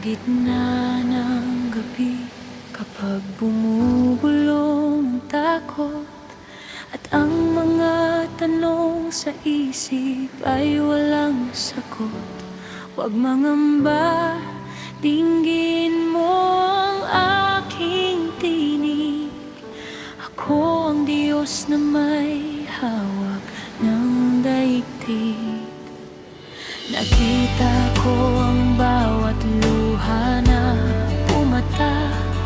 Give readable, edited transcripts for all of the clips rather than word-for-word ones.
gitna ng gabi, kapag bumubulong ang takot at ang mga tanong sa isip ay walang sagot, huwag mangamba, dinggin mo ang aking tinig. Ako ang Diyos na may hawak ng daigdig. Nakita ko ang bawat luha na pumatak,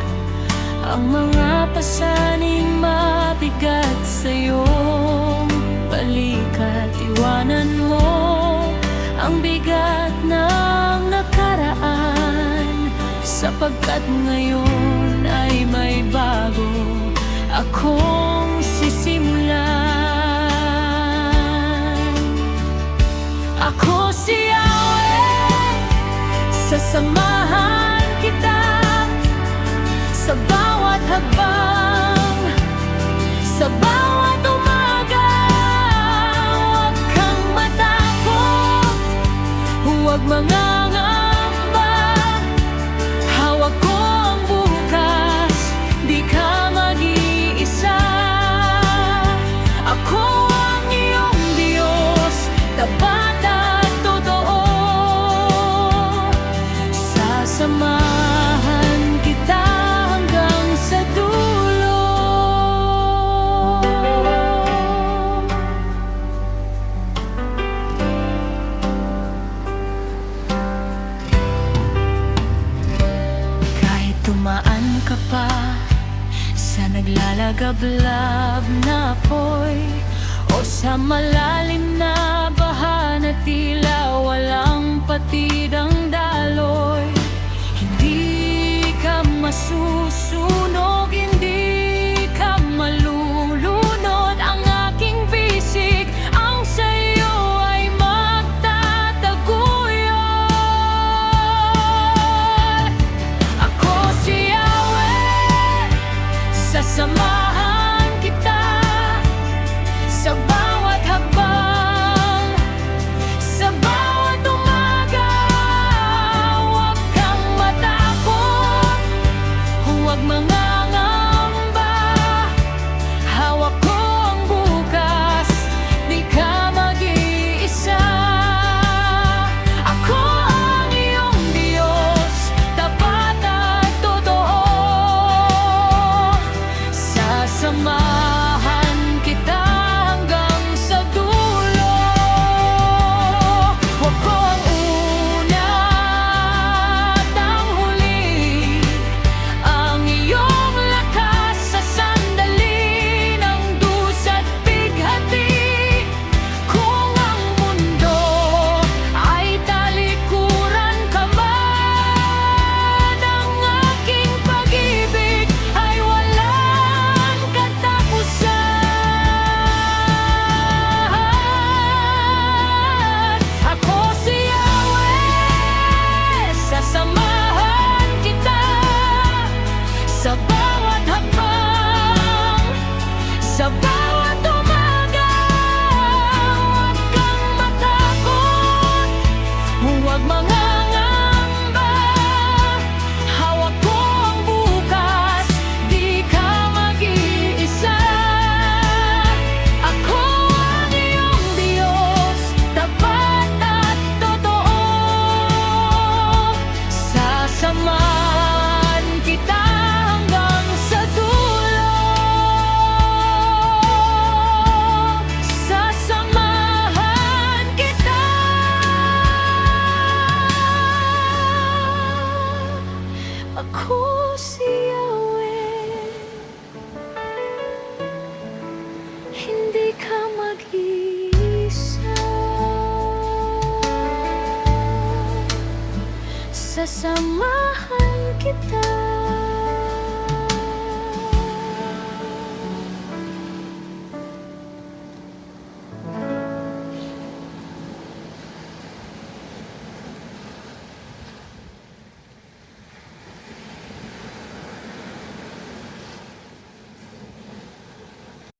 ang mga pasaning mabigat sa iyong balikat. Iwanan mo ang bigat ng nakaraan, sapagkat ngayon ay may bago akong sisimulan. Ako si Yahweh, sasamahan kita sa bawat hakbang, sa bawat umaga. Huwag kang matakot, huwag mangangamba. Hawak ko ang bukas, di ka mag-iisa. Ako ang iyong Diyos, tapat at totoo. Sasamahan kita hanggang sa dulo. Kahit tumaan ka pa sa naglalagablab na apoy, o sa malalim na baha na tila walang patid ang daloy, hindi ka masusunog, hindi ka malulunod. Ang aking bisig ang sa'yo ay magtataguyod. Ako si Yahweh, sasamahan kita sa bawat hakbang, sa bawat umaga. Huwag kang matakot, huwag mangangamba. Hawak ko ang bukas, di ka mag-iisa. Ako ang iyong Diyos, tapat at totoo. Sasamahan kita hanggang sa dulo. Huwag ko ang una at ang huli, ang iyong lakas sa sandali ng dusa't bighati. Kung ang mundo ay talikuran ka man, ang aking pag-ibig ay walang katapusan. Ako si Yahweh, sasamahan kita sa bawat hakbang, sa bawat umaga. Huwag kang matakot, huwag mangangamba. Hawak ko ang bukas, di ka mag-iisa. Ako ang iyong Diyos, tapat at totoo. Sasamahan kita hanggang sa dulo. Sasamahan kita. Ako si Yahweh, hindi ka mag-iisa. Sasamahan kita